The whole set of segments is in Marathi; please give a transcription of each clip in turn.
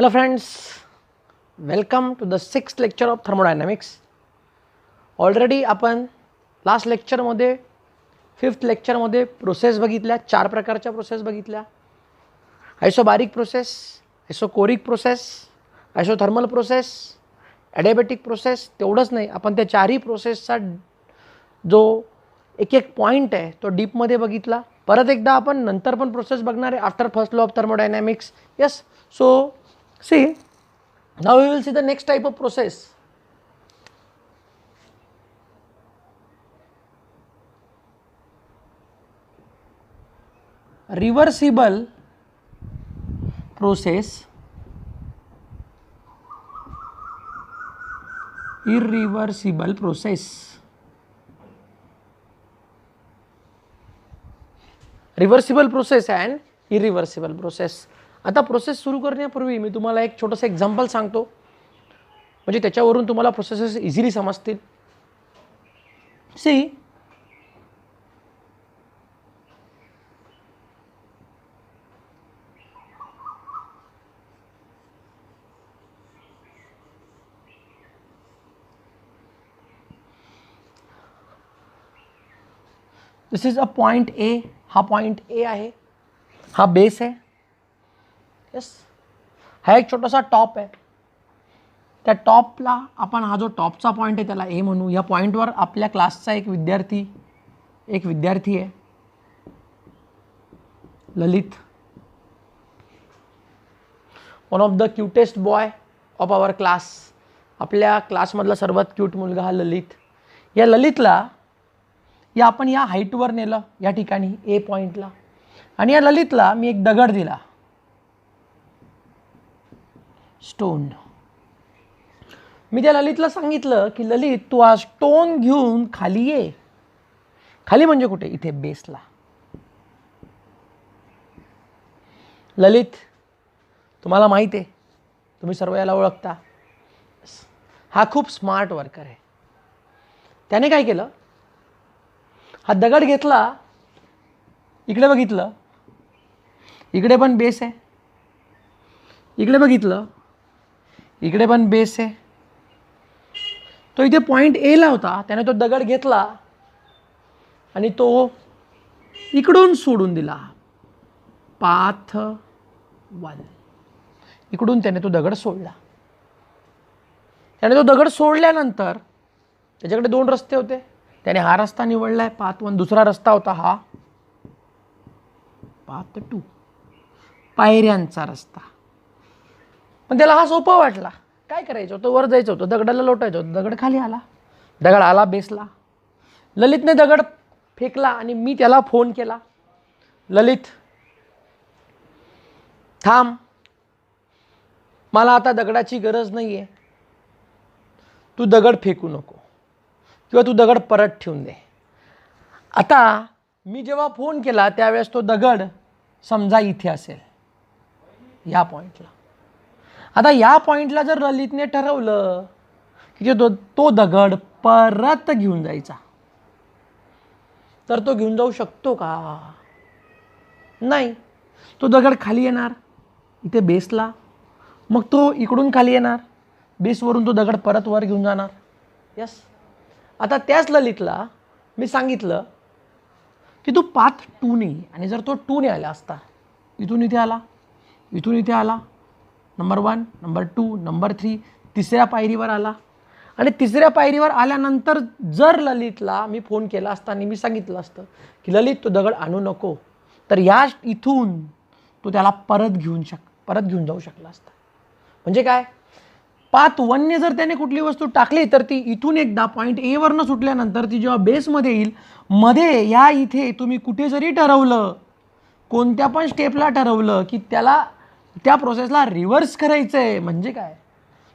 Hello friends, welcome to the 6th lecture of thermodynamics. Already आपण लास्ट लेक्चरमध्ये 5th लेक्चरमध्ये प्रोसेस बघितल्या, 4 प्रकारच्या प्रोसेस बघितल्या. Isobaric process, isochoric process, isothermal process, adiabatic process. तेवढंच नाही, आपण त्या 4ही प्रोसेसचा जो एक पॉईंट आहे तो डीपमध्ये बघितला. परत एकदा आपण नंतर पण प्रोसेस बघणार आहे after first law of thermodynamics. Yes, so see, now we will see the next type of process. Reversible process, irreversible process. Reversible process and irreversible process. आता प्रोसेस सुरू करण्यापूर्वी मी तुम्हाला एक छोटंसं एक्झाम्पल सांगतो, म्हणजे त्याच्यावरून तुम्हाला प्रोसेसेस इझिली समजतील. See, this is a point A. हा पॉइंट ए आहे, हा बेस आहे. यस, हा एक छोटासा टॉप आहे. त्या टॉपला आपण हा जो टॉपचा पॉईंट आहे त्याला ए म्हणू. या पॉईंटवर आपल्या क्लासचा एक विद्यार्थी आहे Lalit, one of the cutest boy of our class. आपल्या क्लासमधला सर्वात क्यूट मुलगा हा ललित. या ललितला आपण या हाईटवर नेलं, या ठिकाणी ए पॉईंटला, आणि या ललितला मी एक दगड दिला, स्टोन. मी त्या ललितला सांगितलं की ललित, तू हा स्टोन घेऊन खाली ये. खाली म्हणजे कुठे? इथे बेसला. ललित, तुम्हाला माहिती आहे, तुम्ही सर्व याला ओळखता, हा खूप स्मार्ट वर्कर आहे. त्याने काय केलं, हा दगड घेतला, इकडे बघितलं, इकडे पण बेस आहे, इकडे बघितलं, इकडे पण बेस आहे. तो इथे पॉईंट एला होता, त्याने तो दगड घेतला आणि तो इकडून सोडून दिला, पाथ 1. इकडून त्याने तो दगड सोडला. त्याने तो दगड सोडल्यानंतर त्याच्याकडे 2 रस्ते होते. त्याने हा रस्ता निवडलाय, पाथ 1. दुसरा रस्ता होता हा पाथ 2, पायऱ्यांचा रस्ता. पण त्याला हा सोपा वाटला. काय करायचं होतं? वर जायचं होतं, दगडाला लोटायचं होतं. दगड खाली आला, दगड आला बेसला. ललितने दगड फेकला आणि मी त्याला फोन केला, ललित थांब, मला आता दगडाची गरज नाही आहे, तू दगड फेकू नको किंवा तू दगड परत ठेवून दे. आता मी जेव्हा फोन केला त्यावेळेस तो दगड समजा इथे असेल, या पॉईंटला. आता या पॉईंटला जर ललितने ठरवलं की तो दगड परत घेऊन जायचा, तर तो घेऊन जाऊ शकतो का? नाही. तो दगड खाली येणार इथे बेसला, मग तो इकडून खाली येणार, बेसवरून तो दगड परत वर घेऊन जाणार. यस. आता त्याच ललितला मी सांगितलं की तू पाथ 2 ने, आणि जर तो 2 ने आला असता, इथून इथे आला, इथून इथे आला, नंबर 1, नंबर 2, नंबर 3, तिसऱ्या पायरीवर आला, आणि तिसऱ्या पायरीवर आल्यानंतर जर ललितला मी फोन केला असता आणि मी सांगितलं असतं की ललित तो दगड आणू नको, तर या इथून तो त्याला परत घेऊन जाऊ शकला असता. म्हणजे काय, पाथ 1 ने जर त्याने कुठली वस्तू टाकली तर ती इथून एकदा पॉईंट ए वरनं सुटल्यानंतर ती जेव्हा बेसमध्ये येईल, मध्ये या इथे तुम्ही कुठे जरी ठरवलं, कोणत्या पण स्टेपला ठरवलं की त्याला त्या प्रोसेसला रिव्हर्स करायचं आहे, म्हणजे काय,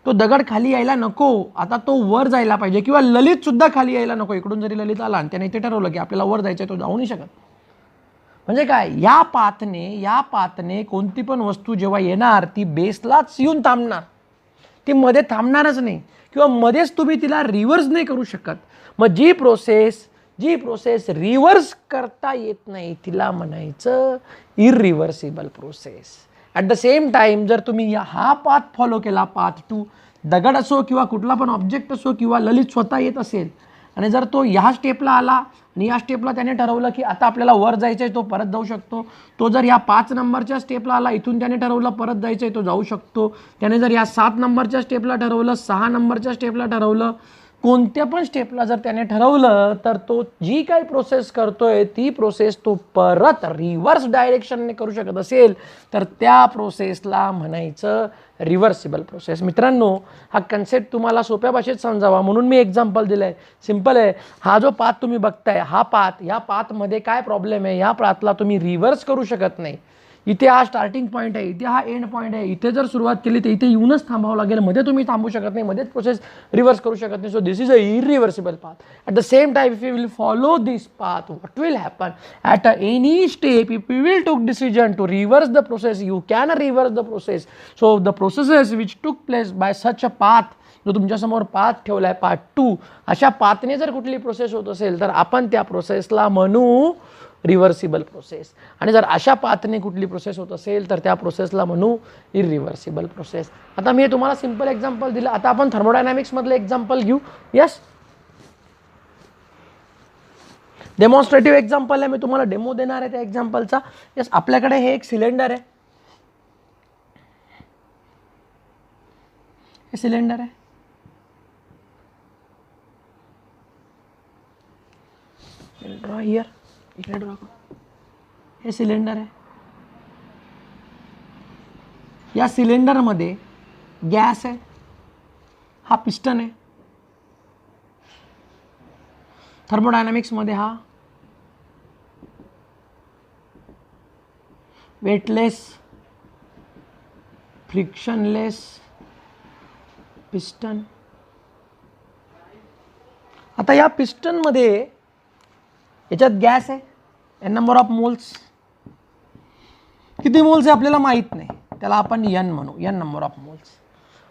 तो दगड खाली यायला नको, आता तो वर जायला पाहिजे, किंवा ललितसुद्धा खाली यायला नको. इकडून जरी ललित आला आणि त्याने इथे ठरवलं की आपल्याला वर जायचं आहे, तो जाऊ नाही शकत. म्हणजे काय, या पाथने कोणती पण वस्तू जेव्हा येणार ती बेसलाच येऊन थांबणार, ती मध्ये थांबणारच नाही, किंवा मध्येच तुम्ही तिला रिव्हर्स नाही करू शकत. मग जी प्रोसेस रिव्हर्स करता येत नाही तिला म्हणायचं irreversible process. At the same time जर तुम्ही हा पाथ फॉलो केला, पाथ 2, दगड असो किंवा कुठला पण ऑब्जेक्ट असो किंवा ललित स्वतः येत असेल आणि जर तो ह्या स्टेपला आला आणि या स्टेपला त्याने ठरवलं की आता आपल्याला वर जायचं आहे, तो परत जाऊ शकतो. तो जर या 5 नंबरच्या स्टेपला आला, इथून त्याने ठरवलं परत जायचं आहे, तो जाऊ शकतो. त्याने जर या 7 नंबरच्या स्टेपला ठरवलं, 6 नंबरच्या स्टेपला ठरवलं, कोणत्या पण स्टेपला जर त्याने ठरवलं तर तो जी काही प्रोसेस करतोय ती प्रोसेस तो परत रिव्हर्स डायरेक्शनने करू शकत असेल तर त्या प्रोसेसला म्हणायचं रिव्हर्सिबल प्रोसेस. मित्रांनो, हा कन्सेप्ट तुम्हाला सोप्या भाषेत समजावा म्हणून मी एक्झाम्पल दिलं आहे. सिम्पल आहे. हा जो पाथ तुम्ही बघताय, हा पाथ, या पाथमध्ये काय प्रॉब्लेम आहे, या पाथला तुम्ही रिव्हर्स करू शकत नाही. इथे हा स्टार्टिंग पॉईंट आहे, इथे हा एंड पॉईंट आहे, इथे जर सुरुवात केली तर इथे येऊनच थांबावं लागेल, मध्ये तुम्ही थांबू शकत नाही, मध्येच प्रोसेस रिव्हर्स करू शकत नाही. So this is a irreversible path. At the same time if you will follow this path, what will happen at any step, if you will took decision to reverse the process, you can reverse the process. So the processes which took place by such a path, जो तुमच्यासमोर पाथ ठेवला आहे पार्ट 2, अशा पाथने जर कुठली प्रोसेस होत असेल तर आपण त्या प्रोसेसला म्हणू रिव्हर्सिबल प्रोसेस. आणि जर अशा पाथने कुठली प्रोसेस होत असेल तर त्या प्रोसेसला म्हणू इरिव्हर्सिबल प्रोसेस. आता मी हे तुम्हाला सिंपल एक्झाम्पल दिलं. आता आपण थर्मोडायनॅमिक्समधलं एक्झाम्पल घेऊ. यस, डेमॉन्स्ट्रेटिव्ह एक्झाम्पल आहे, मी तुम्हाला डेमो देणार आहे त्या एक्झाम्पलचा. यस, आपल्याकडे हे एक सिलेंडर आहे, हे सिलेंडर आहे. ड्रॉ हियर, इकडे ड्रॉ करू. हे सिलेंडर आहे. या सिलेंडरमध्ये गॅस आहे, हा पिस्टन आहे. थर्मोडायनामिक्समध्ये हा वेटलेस, फ्रिक्शनलेस पिस्टन. आता या पिस्टनमध्ये याच्यात गॅस आहे, एन नंबर ऑफ मोल्स. किती मोल्स आहे आपल्याला माहीत नाही, त्याला आपण एन म्हणू, N number of moles.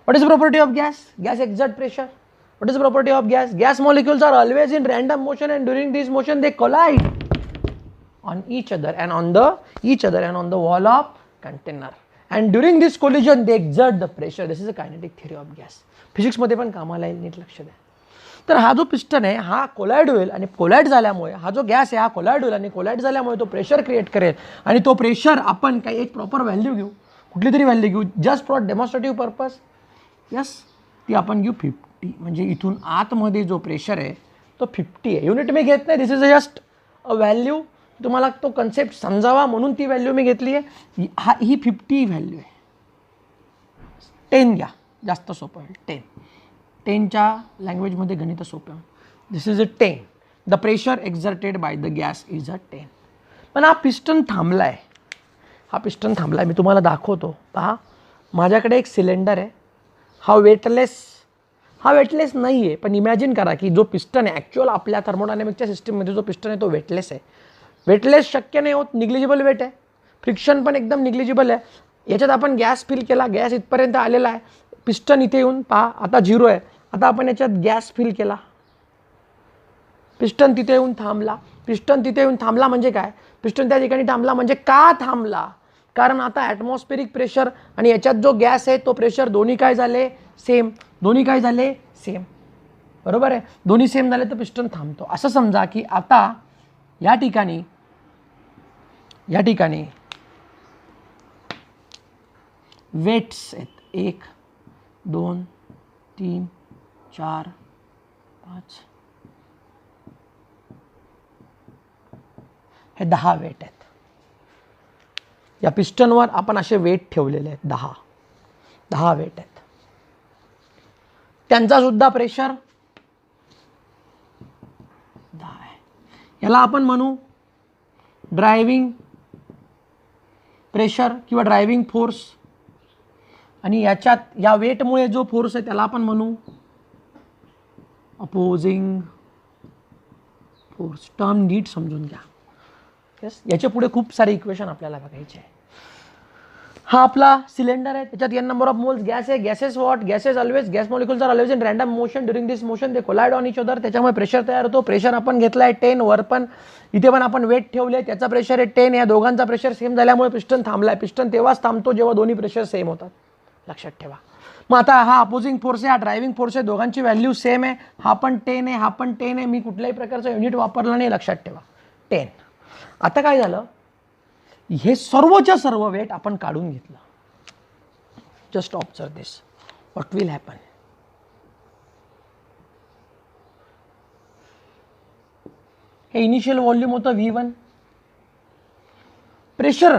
What is property of gas? Gas exert pressure. What is property of gas? Gas molecules are always in random motion and during this motion they collide on each other and on the wall of container, and during this collision they exert the pressure. This is a kinetic theory of gas. Physics मध्ये पण कामाला येईल, नीट लक्ष द्या. तर हा जो पिस्टन आहे हा कोलाइड होईल आणि कोलाइड झाल्यामुळे हा जो गॅस आहे हा कोलाइड होईल आणि कोलाइड झाल्यामुळे तो प्रेशर क्रिएट करेल आणि तो प्रेशर आपण काही एक प्रॉपर व्हॅल्यू घेऊ, कुठली तरी व्हॅल्यू घेऊ just for demonstrative purpose. Yes, ती आपण घेऊ 50. म्हणजे इथून आतमध्ये जो प्रेशर आहे तो 50 आहे. युनिट मी घेत नाही, दिस इज जस्ट अ व्हॅल्यू. तुम्हाला तो कन्सेप्ट समजावा म्हणून ती व्हॅल्यू मी घेतली आहे. ही 50 व्हॅल्यू आहे. 10 घ्या, जास्त सोपं आहे. 10च्या लँग्वेजमध्ये गणित सोपं आहे. This is a 10. The pressure exerted by the gas is a 10. पण हा पिस्टन थांबला आहे, हा पिस्टन थांबला आहे. मी तुम्हाला दाखवतो. पहा, माझ्याकडे एक सिलेंडर आहे. हा वेटलेस नाही आहे, पण इमॅजिन करा की जो पिस्टन आहे ॲक्च्युअल आपल्या थर्मोडायनॅमिकच्या सिस्टीममध्ये जो पिस्टन आहे तो वेटलेस आहे. वेटलेस शक्य नाही होत, निग्लिजिबल वेट आहे. फ्रिक्शन पण एकदम निग्लिजिबल आहे. याच्यात आपण गॅस फिल केला, गॅस इथपर्यंत आलेला आहे. पिस्टन इथे येऊन पहा, आता 0 आहे. आता आपण याच्यात गॅस फिल केला, पिस्टन तिथे येऊन थांबला. पिस्टन तिथे येऊन थांबला म्हणजे काय? पिस्टन त्या ठिकाणी थांबला म्हणजे का थांबला? कारण आता ॲटमॉस्फेरिक प्रेशर आणि याच्यात जो गॅस आहे तो प्रेशर दोन्ही काय झाले? सेम. दोन्ही काय झाले? सेम. बरोबर आहे, दोन्ही सेम झाले तर पिस्टन थांबतो. असं समजा की आता या ठिकाणी वेट्स आहेत 1 2 3 4 5, हे 10 वेट आहेत. या पिस्टनवर आपण असे वेट ठेवलेले आहेत 10 वेट आहेत. त्यांचा सुद्धा प्रेशर 10 आहे. याला आपण म्हणू ड्रायव्हिंग प्रेशर किंवा ड्रायव्हिंग फोर्स. आणि याच्यात या वेटमुळे जो फोर्स आहे त्याला आपण म्हणू अपोजिंग फोर्स. टर्म नीट समजून घ्या. यस, याच्या पुढे खूप सारे इक्वेशन आपल्याला बघायचे आहे. हा आपला सिलेंडर आहे, त्याच्यात n number of moles gas आहे. Gases what, gases always, gas molecules are always in random motion. During this motion they collide on each other. त्याच्यामुळे प्रेशर तयार होतो. प्रेशर आपण घेतलाय 10, वर पण इथे पण आपण वेट ठेवले, त्याचा प्रेशर आहे 10. या दोघांचा प्रेशर सेम झाल्यामुळे पिस्टन थांबलाय. पिस्टन तेव्हाच थांबतो जेव्हा दोन्ही प्रेशर सेम होतात, लक्षात ठेवा. मग आता हा अपोजिंग फोर्स आहे, हा ड्रायव्हिंग फोर्स आहे, दोघांची व्हॅल्यू सेम आहे. हा पण 10 आहे, हा पण 10 आहे. मी कुठल्याही प्रकारचं युनिट वापरलं नाही, लक्षात ठेवा 10. आता काय झालं, हे सर्वच्या सर्व वेट आपण काढून घेतलं. Just observe this, what will happen. हे इनिशियल व्हॉल्यूम होतं V1. प्रेशर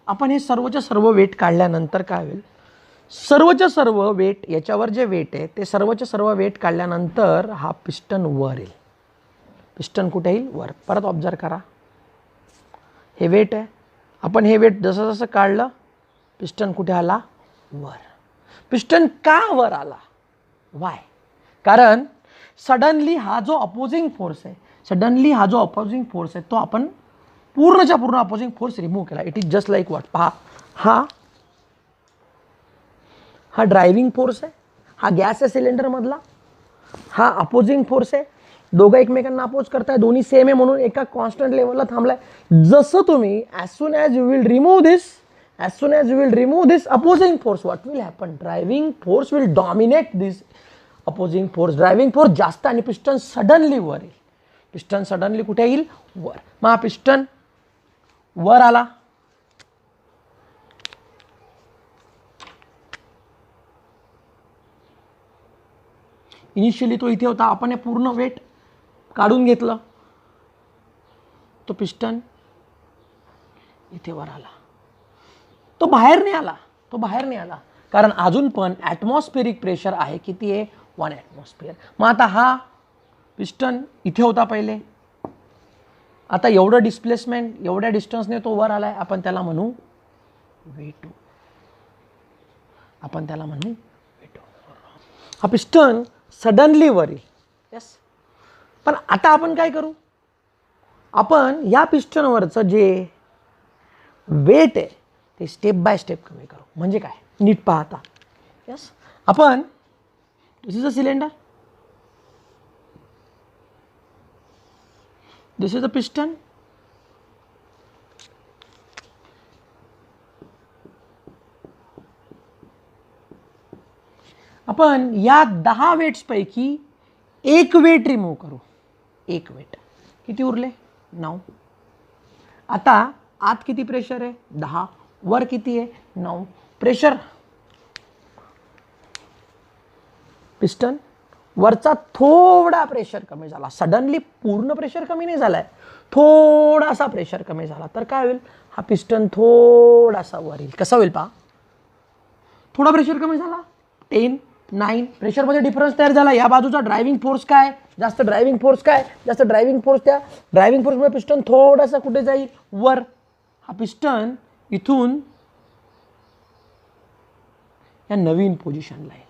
आपण हे सर्वच्या सर्व वेट काढल्यानंतर काय होईल, सर्वच्या सर्व वेट, याच्यावर जे वेट आहे ते सर्वच्या सर्व वेट काढल्यानंतर हा पिस्टन वर येईल. पिस्टन कुठे येईल, वर. परत ऑब्झर्व करा, हे वेट आहे, आपण हे वेट जसं जसं काढलं पिस्टन कुठे आला, वर. पिस्टन का वर आला, वाय? कारण सडनली हा जो अपोजिंग फोर्स आहे, सडनली हा जो अपोजिंग फोर्स आहे तो आपण पूर्णच्या पूर्ण अपोजिंग फोर्स रिमूव्ह केला. It is just like what, पहा, हा ड्रायव्हिंग फोर्स आहे, हा गॅस आहे सिलेंडर मधला, हा अपोजिंग फोर्स आहे. दोघं एकमेकांना अपोज करताय, दोन्ही सेम आहे म्हणून एका कॉन्स्टंट लेवलला थांबलाय. जसं तुम्ही as soon as you will remove this opposing force, what will happen, driving force will dominate this opposing force. Driving force जास्त आणि पिस्टन सडनली वर येईल. पिस्टन सडनली कुठे येईल, वर. मग हा पिस्टन वर आला, इनिशियली तो इथे होता, आपण हे पूर्ण वेट काढून घेतलं, तो पिस्टन इथे वर आला. तो बाहेर नाही आला, कारण अजून पण ॲटमॉस्फेरिक प्रेशर आहे, किती आहे, 1 ॲटमॉस्फिअर. मग आता हा पिस्टन इथे होता पहिले, आता एवढं डिस्प्लेसमेंट, एवढ्या डिस्टन्सने तो वर आलाय, आपण त्याला म्हणू V2. हा पिस्टन सडनली वर येईल, यस. पण आता आपण काय करू, आपण या पिस्टनवरचं जे वेट आहे ते स्टेप बाय स्टेप कमी करू. म्हणजे काय, नीट पाहता, यस. आपण, this is a cylinder, this is a piston, आपण या 10 वेट्स पैकी एक वेट रिमूव्ह करू. एक वेट किती उरले, 9. आता आत किती प्रेशर आहे, 10. वर किती आहे, 9. प्रेशर, पिस्टन वरचा थोडा प्रेशर कमी झाला, सडनली पूर्ण प्रेशर कमी नाही झालाय, थोडासा प्रेशर कमी झाला, तर काय होईल, हा पिस्टन थोडासा वर येईल. कसा होईल पहा, थोडा प्रेशर कमी झाला, 10, 9. प्रेशरमध्ये डिफरन्स तयार झाला. या बाजूचा ड्रायव्हिंग फोर्स काय, जास्त ड्रायव्हिंग फोर्स काय, जास्त ड्रायव्हिंग फोर्स. त्या ड्रायव्हिंग फोर्समुळे पिस्टन थोडासा कुठे जाईल, वर. हा पिस्टन इथून या नवीन पोझिशनला आहे.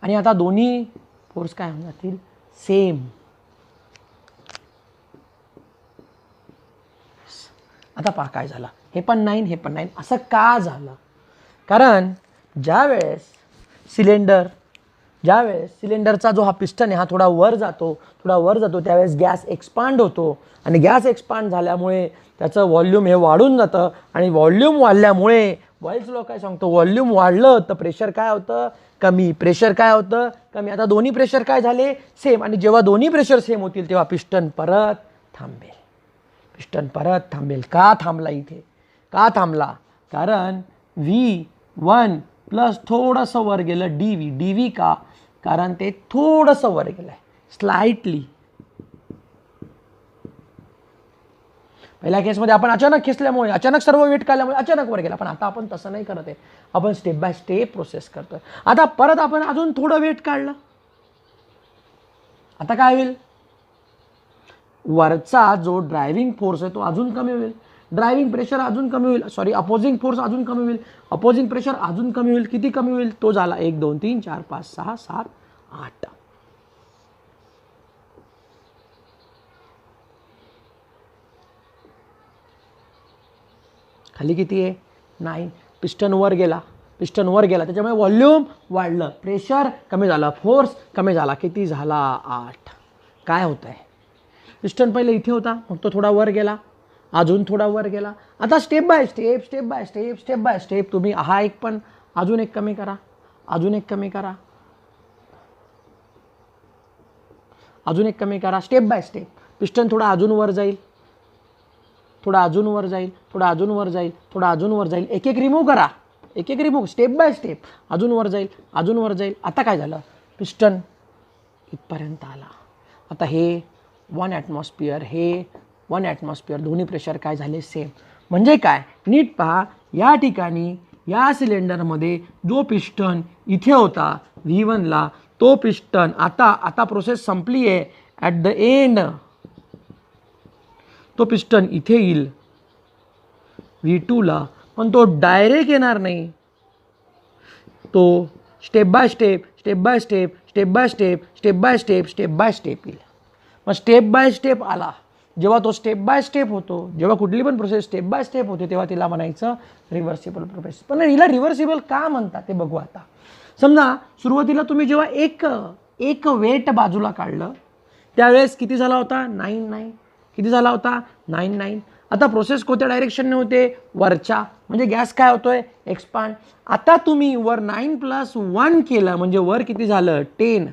आणि आता दोन्ही फोर्स काय होतील, सेम. आता पहा काय झालं, हे पण 9, हे पण 9. असं का झालं, कारण ज्यावेळेस सिलेंडरचा जो हा पिस्टन आहे हा थोडा वर जातो, त्यावेळेस गॅस एक्सपांड होतो, आणि गॅस एक्सपांड झाल्यामुळे त्याचं व्हॉल्यूम हे वाढून जातं, आणि व्हॉल्यूम वाढल्यामुळे बॉयल्स लॉ काय सांगतो, व्हॉल्यूम वाढलं तर प्रेशर काय होतं, कमी. प्रेशर काय होतं, कमी. आता दोन्ही प्रेशर काय झाले, सेम. आणि जेव्हा दोन्ही प्रेशर सेम होतील तेव्हा पिस्टन परत थांबेल. का थांबला इथे, का थांबला, कारण V1 प्लस थोडंसं वर गेलं DV का, कारण ते थोडंसं वर गेलं आहे, स्लाइटली. पहिल्या केसमध्ये आपण अचानक खेचल्यामुळे, अचानक सर्व वेट काढल्यामुळे अचानक वर गेला, पण आता आपण तसं नाही करत आहे, आपण स्टेप बाय स्टेप प्रोसेस करतोय. आता परत आपण अजून थोडं वेट काढलं, आता काय होईल, वरचा जो ड्रायव्हिंग फोर्स आहे तो अजून कमी होईल, ड्रायव्हिंग प्रेशर अजून कमी होईल, सॉरी अपोजिंग फोर्स अजून कमी होईल, अपोजिंग प्रेशर अजून कमी होईल. किती कमी होईल, तो झाला 1 2 3 4 5 6 7 8. खाली किती आहे 9. पिस्टन वर गेला, पिस्टन वर गेला, त्याच्यामुळे व्हॉल्यूम वाढलं, प्रेशर कमी झालं, फोर्स कमी झाला, किती झाला 8. काय होतं आहे, पिस्टन पहिले इथे होता, मग तो थोडा वर गेला, अजून थोडा वर गेला. आता step by step step by step step by step तुम्ही हा एक पण अजून एक कमी करा, अजून एक कमी करा, अजून एक कमी करा, स्टेप बाय स्टेप. पिस्टन थोडा अजून वर जाईल, थोडा अजून वर जाईल, थोडा अजून वर जाईल, थोडा अजून वर जाईल, एक एक रिमूव्ह करा, एक एक रिमूव्ह, स्टेप बाय स्टेप, अजून वर जाईल, अजून वर जाईल. आता काय झालं, पिस्टन इथपर्यंत आला. आता हे 1 ॲटमॉस्फिअर, हे 1 ॲटमॉस्फिअर, दोन्ही प्रेशर काय झाले सेम. म्हणजे काय, नीट पहा, या ठिकाणी या सिलेंडरमध्ये जो पिस्टन इथे होता V1ला, तो पिस्टन आता प्रोसेस संपली आहे. ॲट द एंड तो पिस्टन इथे येईल V2ला, पण तो डायरेक्ट येणार नाही, तो step by step step by step step by step step by step step by step येईल. मग स्टेप बाय स्टेप आला, जेव्हा तो स्टेप बाय स्टेप होतो, जेव्हा कुठली पण प्रोसेस स्टेप बाय स्टेप होते, तेव्हा तिला म्हणायचं रिव्हर्सिबल प्रोसेस. पण हिला रिव्हर्सिबल का म्हणतात ते बघू. आता समजा सुरुवातीला तुम्ही जेव्हा एक वेट बाजूला काढलं, त्यावेळेस किती झाला होता 9 किती झाला होता 9. आता प्रोसेस कोणत्या डायरेक्शनने होते, वरच्या, म्हणजे गॅस काय होतोय एक्सपांड. आता तुम्ही वर 9+1 केलं, म्हणजे वर किती झालं 10.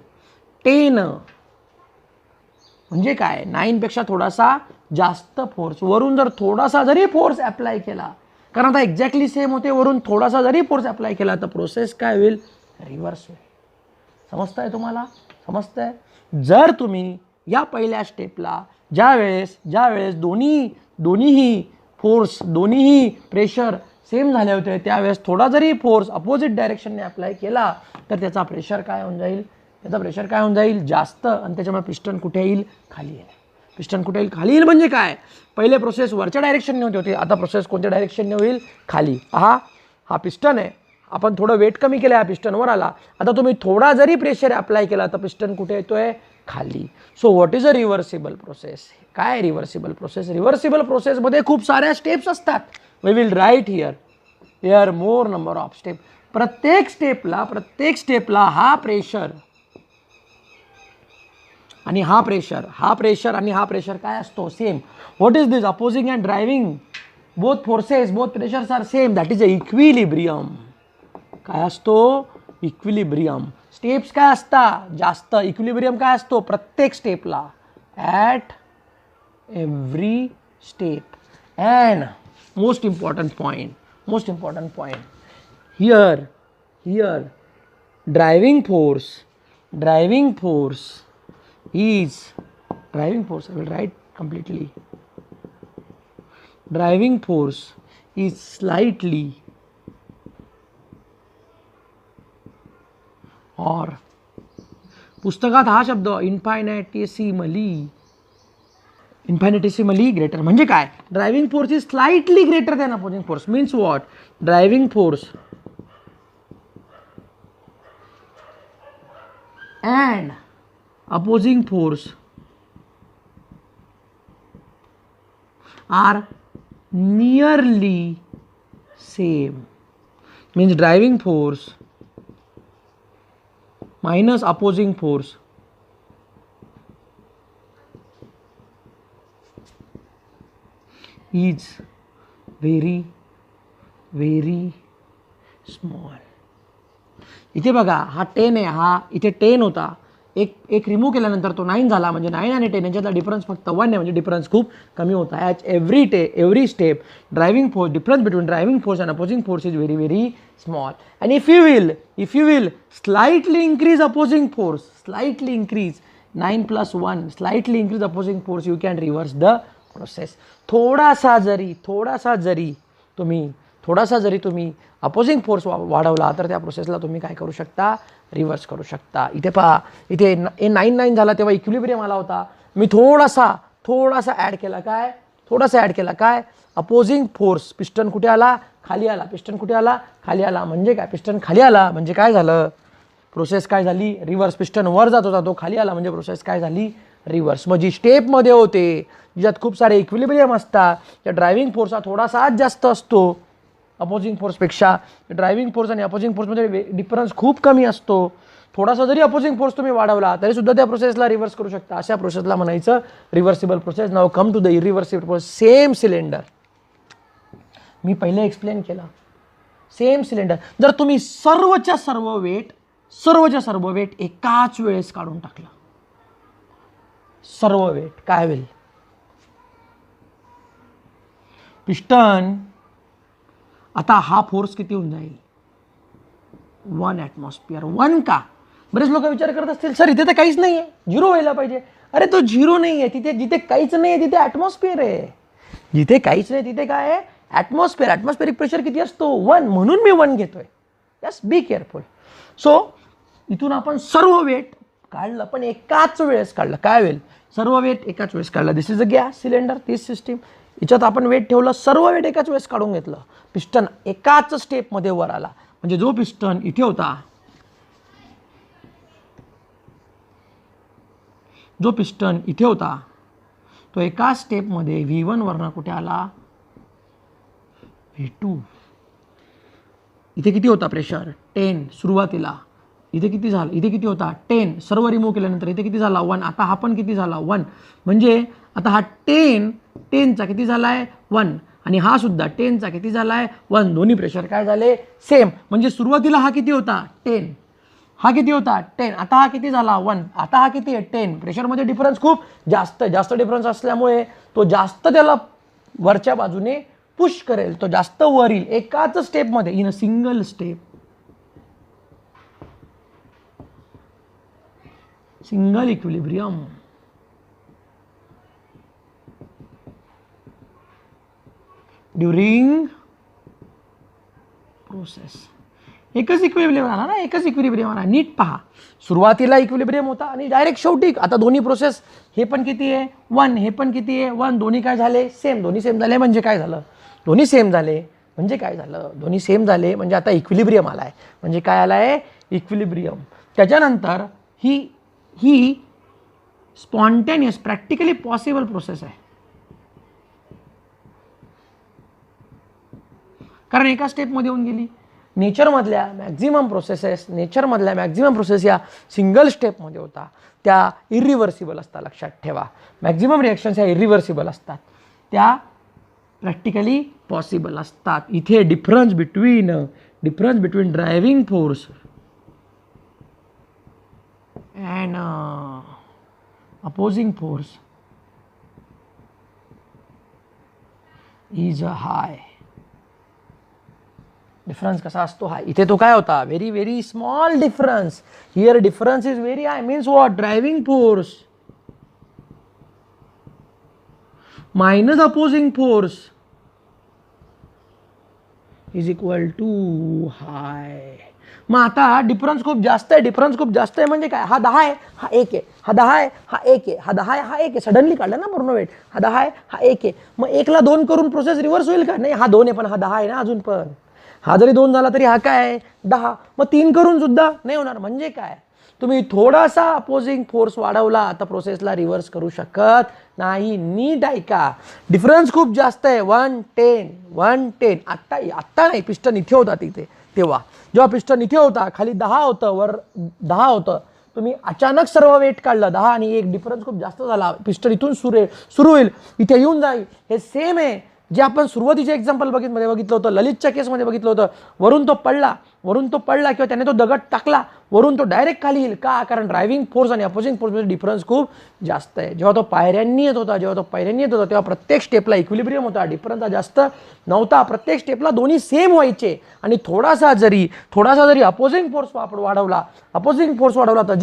म्हणजे काय, 9पेक्षा थोडासा जास्त फोर्स, वरून जर थोडासा जरी फोर्स अप्लाय केला, कारण आता एक्झॅक्टली सेम होते, वरून थोडासा जरी फोर्स अप्लाय केला तर प्रोसेस काय होईल, रिव्हर्स होईल. समजतंय तुम्हाला, समजतंय. जर तुम्ही या पहिल्या स्टेपला ज्यावेळेस दोन्हीही फोर्स, दोन्हीही प्रेशर सेम झाले होते, त्यावेळेस थोडा जरी फोर्स अपोजिट डायरेक्शनने अप्लाय केला तर त्याचा प्रेशर काय होऊन जाईल, जास्त, आणि त्याच्यामुळे पिस्टन कुठे येईल, खाली येईल. पिस्टन कुठे येईल, खाली येईल. म्हणजे काय, पहिले प्रोसेस वरच्या डायरेक्शनने होते, आता प्रोसेस कोणत्या डायरेक्शनने होईल, खाली. हा पिस्टन आहे, आपण थोडं वेट कमी केलं, हा पिस्टन वर आला. आता तुम्ही थोडा जरी प्रेशर अप्लाय केला तर पिस्टन कुठे येतोय, खाली. So what is a reversible process. काय रिव्हर्सिबल प्रोसेस, रिव्हर्सिबल प्रोसेसमध्ये खूप साऱ्या स्टेप्स असतात. We will write here more number of step. प्रत्येक स्टेपला हा प्रेशर आणि हा प्रेशर काय असतो, same. What is this, opposing and driving, both forces, both pressures are same, that is a equilibrium. काय असतो, इक्विलिब्रियम. स्टेप्स काय असतात, जास्त. इक्विलिब्रियम काय असतो, प्रत्येक स्टेपला, at every step. And most important point, here driving force, I will write completely. Driving force is slightly or पुस्तकात हा शब्द इन्फायनेटिसिमली ग्रेटर. म्हणजे काय, driving force is slightly greater than opposing force. Means what, driving force and opposing force are nearly same. Means driving force minus opposing force is very small. इथे बघा, हा 10 आहे, हा इथे 10 होता, एक रिमूव्ह केल्यानंतर तो 9 झाला. म्हणजे 9 आणि 10 यांच्यातला डिफरन्स फक्त 1 आहे, म्हणजे डिफरन्स खूप कमी होता. At every step driving force, difference between driving force and opposing force is very small. And if you will slightly increase opposing force, slightly increase 9+1, slightly increase opposing force, you can reverse the process. थोडासा जरी तुम्ही अपोजिंग फोर्स वाढवला तर त्या प्रोसेसला तुम्ही काय करू शकता, रिव्हर्स करू शकता. इथे पहा, इथे 9 झाला तेव्हा इक्विलिब्रियम आला होता. मी थोडासा ॲड केला काय, अपोजिंग फोर्स. पिस्टन कुठे आला, खाली आला. म्हणजे काय, पिस्टन खाली आला म्हणजे काय झालं, प्रोसेस काय झाली, रिव्हर्स. पिस्टन वर जात होता, तो खाली आला म्हणजे प्रोसेस काय झाली, रिव्हर्स. मग जी स्टेपमध्ये होते ज्यात खूप सारे इक्विलिब्रियम असतात, त्या ड्रायव्हिंग फोर्स हा थोडासा जास्त असतो अपोजिंग फोर्सपेक्षा. ड्रायव्हिंग फोर्स आणि अपोजिंग फोर्समध्ये डिफरन्स खूप कमी असतो. थोडासा जरी अपोजिंग फोर्स तुम्ही वाढवला तरी सुद्धा त्या प्रोसेसला रिव्हर्स करू शकता. अशा प्रोसेसला म्हणायचं reversible process. Now come to the irreversible process. Same cylinder मी पहिले एक्सप्लेन केलं. सेम सिलेंडर जर तुम्ही सर्वच्या सर्व वेट एकाच वेळेस काढून टाकलं, सर्व वेट काय होईल? पिस्टन आता हा फोर्स किती होऊन जाईल? 1 ॲटमॉस्फिअर. 1 का? बरेच लोक विचार करत असतील सर इथे तर काहीच नाही आहे, 0 व्हायला पाहिजे. अरे तो 0 नाही आहे तिथे. जिथे काहीच नाही आहे तिथे ॲटमॉस्फिअर आहे. जिथे काहीच नाही तिथे काय आहे? ॲटमॉस्फिअर. ॲटमॉस्फिअरिक प्रेशर किती असतो? 1. म्हणून मी 1 घेतोय. Yes, be careful. सो इथून आपण सर्व वेट काढलं पण एकाच वेळेस काढलं. काय होईल? सर्व वेट एकाच वेळेस काढलं. दिस इज अ गॅस सिलेंडर, तीच सिस्टीम. याच्यात आपण वेट ठेवलं, सर्व वेट एकाच वेळेस काढून घेतलं. पिस्टन एकाच स्टेपमध्ये वर आला. म्हणजे जो पिस्टन इथे होता, तो एका स्टेपमध्ये V1 वरनं कुठे आला? V2. इथे किती होता प्रेशर? 10 सुरुवातीला. इथे किती झालं? इथे किती होता? 10. सर्व रिमूव्ह केल्यानंतर इथे किती झाला? 1. आता हा पण किती झाला? 1. म्हणजे आता हा 10चा किती झालाय? 1. आणि हा सुद्धा 10चा किती झालाय? 1. दोन्ही प्रेशर काय झाले? सेम. म्हणजे सुरुवातीला हा किती होता? 10. हा किती होता? 10. आता हा किती झाला? 1. आता हा किती आहे? 10. प्रेशरमध्ये डिफरन्स खूप जास्त डिफरन्स असल्यामुळे तो जास्त त्याला वरच्या बाजूने पुश करेल, तो जास्त वर येईल एकाच स्टेपमध्ये, in a single step. Single equilibrium. During process एकच इक्विलिब्रियम आला ना, एकच इक्विलिब्रियम आला. नीट पहा, सुरुवातीला इक्विलिब्रियम होता आणि डायरेक्ट शेवटी. आता दोन्ही प्रोसेस, हे पण किती आहे? 1. हे पण किती आहे? 1. दोन्ही काय झाले? सेम. दोन्ही सेम झाले म्हणजे काय झालं? दोन्ही सेम झाले म्हणजे काय झालं? दोन्ही सेम झाले म्हणजे आता इक्विलिब्रियम आलाय. म्हणजे काय आलाय? इक्विलिब्रियम. त्याच्यानंतर ही स्पॉन्टेनियस प्रॅक्टिकली पॉसिबल प्रोसेस आहे. कारण एका स्टेपमध्ये येऊन गेली. नेचरमधल्या मॅक्झिमम प्रोसेस या सिंगल स्टेपमध्ये होता. त्या इरिव्हर्सिबल असतात, लक्षात ठेवा. मॅक्झिमम रिॲक्शन्स ह्या इरिव्हर्सिबल असतात, त्या प्रॅक्टिकली पॉसिबल असतात. इथे difference between driving force and opposing force is a high. Difference कसा असतो? हाय. इथे तो काय होता? Very very small difference. Here difference is very high. Means what? Driving force minus opposing force is equal to high. मग आता डिफरन्स खूप जास्त आहे म्हणजे काय? हा 10 आहे, हा 1 आहे. हा 10 आहे, हा 1 आहे. हा 10 आहे, हा 1 आहे. सडनली काढला ना पूर्ण वेट. हा 10 आहे, हा 1 आहे. मग 1ला 2 करून प्रोसेस रिव्हर्स होईल का? नाही, हा 2 आहे पण हा 10 आहे ना अजून पण. हा जरी 2 झाला तरी हा काय आहे? 10. मग 3 करून सुद्धा नाही होणार. म्हणजे काय? तुम्ही थोडासा अपोजिंग फोर्स वाढवला आता प्रोसेसला रिव्हर्स करू शकत नाही. नीट ऐका, डिफरन्स खूप जास्त आहे. 110. आत्ता नाही, पिस्टन इथे होता तिथे तेव्हा. जेव्हा पिस्टन इथे होता खाली 10 होतं, वर 10 होतं. तुम्ही अचानक सर्व वेट काढलं, 10 आणि 1, डिफरन्स खूप जास्त झाला. पिस्टन इथून सुरू होईल, इथे येऊन जाईल. हे सेम आहे जे आपण सुरुवातीच्या एक्झाम्पल बघितलं होतं, ललितच्या केसमध्ये बघितलं होतं. वरून तो पडला किंवा त्याने तो दगड टाकला, वरून तो डायरेक्ट खाली येईल. का? कारण ड्रायव्हिंग फोर्स आणि अपोजिंग फोर्समध्ये डिफरन्स खूप जास्त आहे. जेव्हा तो पायऱ्यांनी येत होता तेव्हा प्रत्येक स्टेपला इक्विलिब्रियम होता, डिफरन्स जास्त नव्हता. प्रत्येक स्टेपला दोन्ही सेम व्हायचे. आणि थोडासा जरी अपोजिंग फोर्स वाढवला तर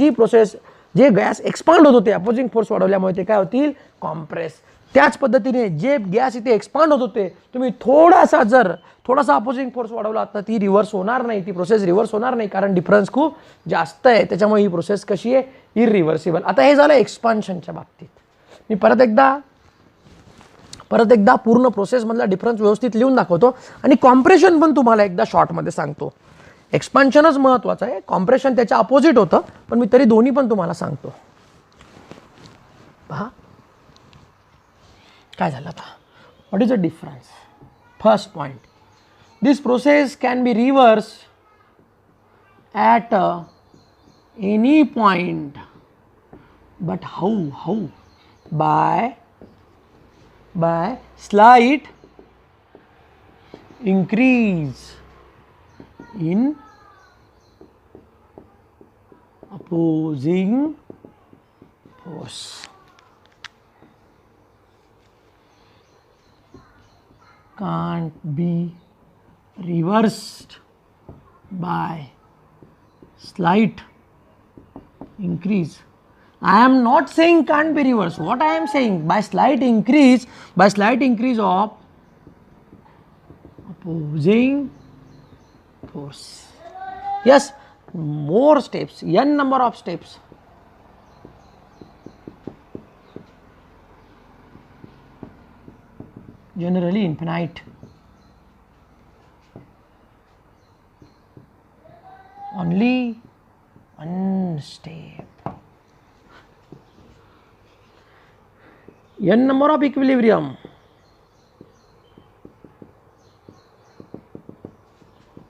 जे गॅस एक्सपांड होत होते अपोजिंग फोर्स वाढवल्यामुळे ते काय होतील? कॉम्प्रेस. त्याच पद्धतीने जे गॅस इथे एक्सपांड होत होते, तुम्ही थोडासा अपोजिंग फोर्स वाढवला तर ती रिव्हर्स होणार नाही, ती प्रोसेस रिव्हर्स होणार नाही, कारण डिफरन्स खूप जास्त आहे. त्याच्यामुळे ही प्रोसेस कशी आहे? इरिव्हर्सिबल. आता हे झालं एक्सपान्शनच्या बाबतीत. मी परत एकदा पूर्ण प्रोसेसमधला डिफरन्स व्यवस्थित लिहून दाखवतो आणि कॉम्प्रेशन पण तुम्हाला एकदा शॉर्टमध्ये सांगतो. एक्सपान्शनच महत्त्वाचं आहे, कॉम्प्रेशन त्याच्या अपोजिट होतं, पण मी तरी दोन्ही पण तुम्हाला सांगतो. पहा, काय झालं आता? What is the difference? First point, this process can be reverse at any point, but how? By slight increase in opposing force. Can't be reversed by slight increase. I am not saying can't be reversed. What I am saying, by slight increase of opposing force. Yes, more steps, n number of steps. Generally infinite. Only one step. N number of equilibrium.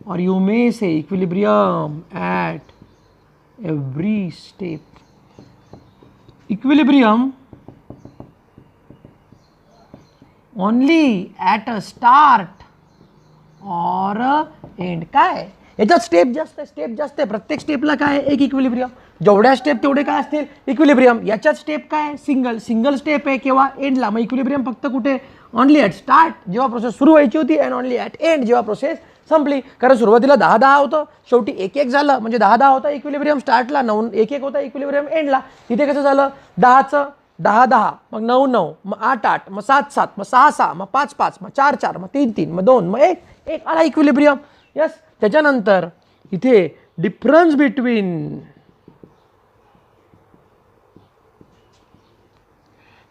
Or you may say equilibrium at every step. Equilibrium only at a start or a end. काय याच्यात स्टेप जास्त आहे, प्रत्येक स्टेपला काय एक इक्विलिब्रियम, जेवढ्या स्टेप तेवढे काय असतील इक्विलिब्रियम. याच्यात स्टेप काय सिंगल स्टेप आहे केव्हा एंडला. मग इक्विलिब्रियम फक्त कुठे? ओनली ॲट स्टार्ट जेव्हा प्रोसेस सुरू व्हायची होती, अँड ओनली ॲट एंड जेव्हा प्रोसेस संपली. कारण सुरुवातीला 10 होतं, शेवटी 1 झालं, म्हणजे 10 होता इक्विलिब्रियम स्टार्टला, 9 1 होता इक्विलिब्रियम एंडला. इथे कसं झालं? 10चं 10, मग 9 मग 8 मग 7 मग 6 मग 5 मग 4 मग 3 मग 2 मग 1 आला इक्विलिब्रियम. यस. त्याच्यानंतर इथे difference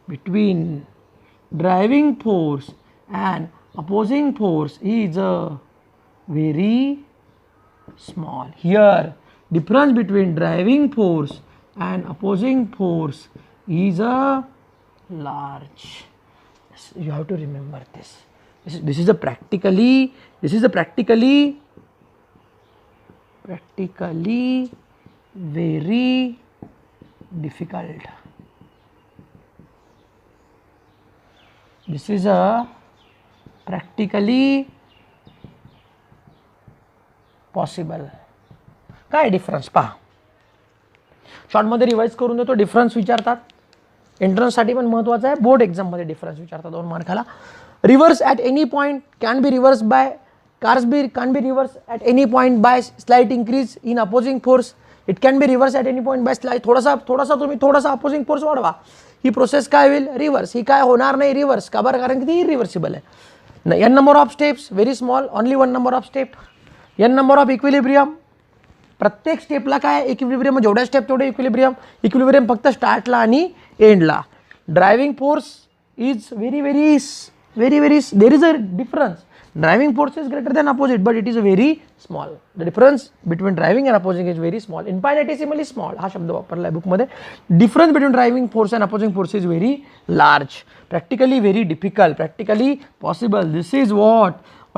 between driving force and opposing force is very small. Here difference between driving force and opposing force is large. You have to remember this. This is a practically very difficult. This is a practically possible. काय डिफरन्स पहा. शॉर्टमध्ये रिवाइज करून देतो. डिफरन्स विचारतात, एंट्रन्ससाठी पण महत्त्वाचं आहे, बोर्ड एक्झाममध्ये डिफरन्स विचारतात 2 मार्काला. Reverse at any point can be reverse by can be reverse at any point by slight increase in opposing force. It can be reverse at any point by slight. थोडासा अपोजिंग फोर्स वाढवा, ही प्रोसेस काय होईल? रिव्हर्स. ही काय होणार नाही रिव्हर्स. का बरं? कारण की ती इरिव्हर्सिबल आहे. n number of steps, very small, only 1 number of step. n number of equilibrium, प्रत्येक स्टेपला काय इक्विलिब्रियम, जेवढ्या स्टेप तेवढे इक्विलिब्रियम फक्त स्टार्टला आणि एंडला. Driving force is very there is a difference. Driving force is greater than opposite, but it is very small. The difference between driving and opposing is very small. Infinitesimally small हा शब्द वापरला आहे बुकमध्ये. Difference between driving force and opposing force is very large. Practically very difficult, practically possible. This is what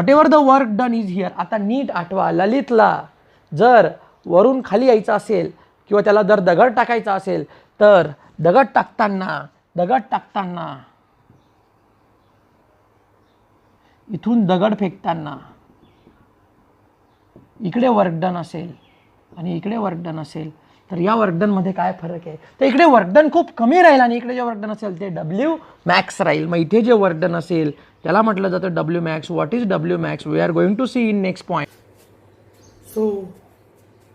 ever the work done is here. आता नीट आठवा, ललितला जर वरून खाली यायचं असेल किंवा त्याला जर दगड टाकायचा असेल तर दगड टाकताना इथून दगड फेकताना इकडे वर्क डन असेल आणि इकडे वर्क डन असेल तर या वर्क डनमध्ये काय फरक आहे? तर इकडे वर्क डन खूप कमी राहील आणि इकडे जे वर्क डन असेल ते W max राहील. मग इथे जे वर्क डन असेल त्याला म्हटलं जातं W max. What is W max? We are going to see in next point. So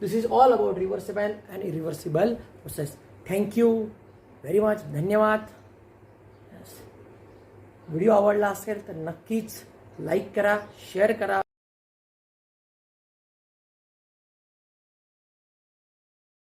this is all about reversible and irreversible process. Thank you very much. धन्यवाद. व्हिडिओ आवडला असेल तर नक्कीच लाईक करा, शेअर करा,